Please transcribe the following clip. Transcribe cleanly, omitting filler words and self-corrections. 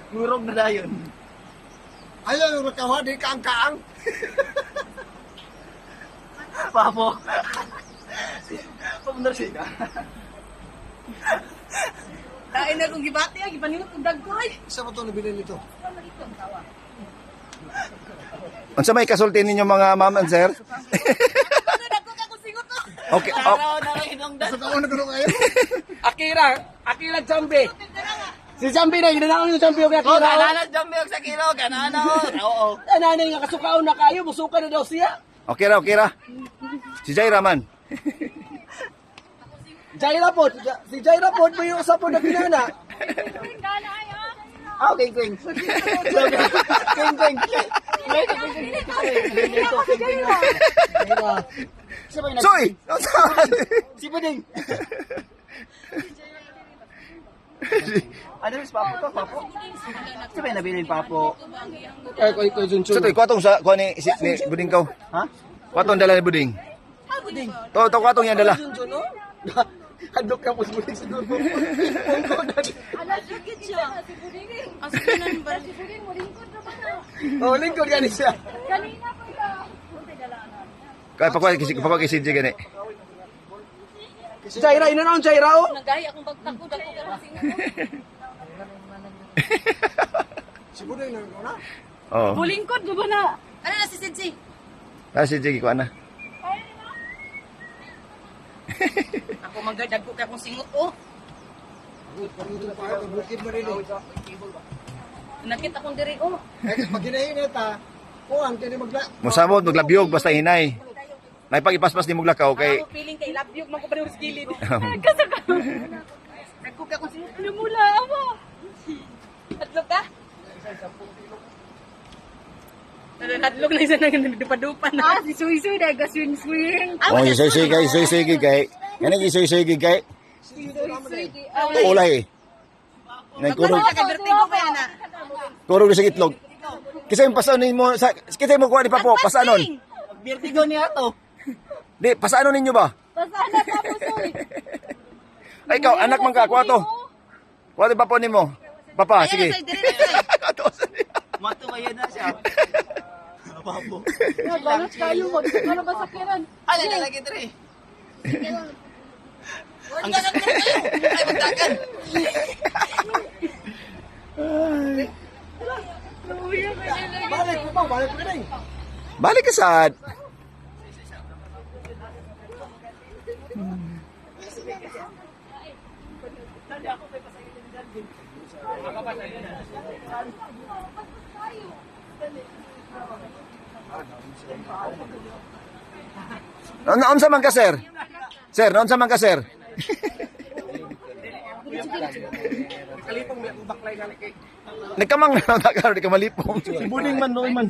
Ngurog na dayon. Ayaw yung nakawa, di kaang-kaang. Papo. Pumundar siya. Kain na kong gibati, gipaningot kong dagkoy. Isa mo ito nabili nito. Unsa may kasulti ninyo mga ma'am and sir? Dagko ka kung singot to. Okay. Oh. Araw na rin hinungdan. Sa taon na gano'n kayo. Akira Jambi. Si Jambi na, ginanaon yung Jambi yung Oh, Akira. kanana jambiyog sa kilo, kanana oo. Nanay nga kasukaon na kayo, musuka na daw siya. Okay ra. Si Jaira man. Jaira po, si Jaira po, may usap po na pinana. Ah, king. King. Soy! Si Buding. Ano rin papo to, papo? Sino ba yung nabili yung papo? Koy Junjun. So, kwatong sa kuha ni Buding kaw. Ha? Kwatong dala ni Buding. Buding. To kwatong yan dala. Junjun, no? Handok ka po sa bulik siguro. Alas, lugit siya. Si Buding. Asunan ba? Si Buding, mulingkod na ba na? Oh, lingkod gani siya. Kanina ko ito. Punta dalaan na. Kaya pakuha kay CJ gani. Si Jaira, inanaon Jaira, oh. Nagaya akong bagtako, dako ka kasi nga. Si Buday na gano'n na. Oo. Mulingkod ba na? Ano na si Sidsi? Ah, CJ kuha na. Ako magdagko ka kung singot oh. Pag-utong pa kayo, bukid mo rin eh. Nakita akong diri oh. Eh, pag ginahin ito, kuhan, kaya magla. Musamot maglabyog basta hinay. Nay pag ipaspas ni muglakaw kay Ako feeling kay labyog man ko pa rin sa gilid. Kasaka. Dagko ka kung singot. Lumula ako. Hadlok ka? Hadlok na isa na dupa-dupa na. Ah, si Suy-Suy dahil swing-swing. Oh, isoy kay. Yan ang isoy kay. Ulay. Nay kurog. Vertigo pa yan ah. Kurog sa itlog. Kisa yung pasanon mo sa kita mo kuha ni Papo, pasanon. Vertigo niya to. Di, pasanon ninyo ba? Pasana ka mo, Suy. Ay, ikaw, anak man ka, kuha to. Kuha to Papo nimo. Papa, sige. Matumayan na siya. Papo. Balas kayo mo. Ano ba sakiran? Ano na lagi dre? Ang ganan na kayo. Ay, magdagan. Balik mo ba? Balik mo rin. Balik ka sad. Naon sa man ka, sir? Sir, naon sa man ka, sir? Nagkamang na, di ka malipong. Buding man, noy man.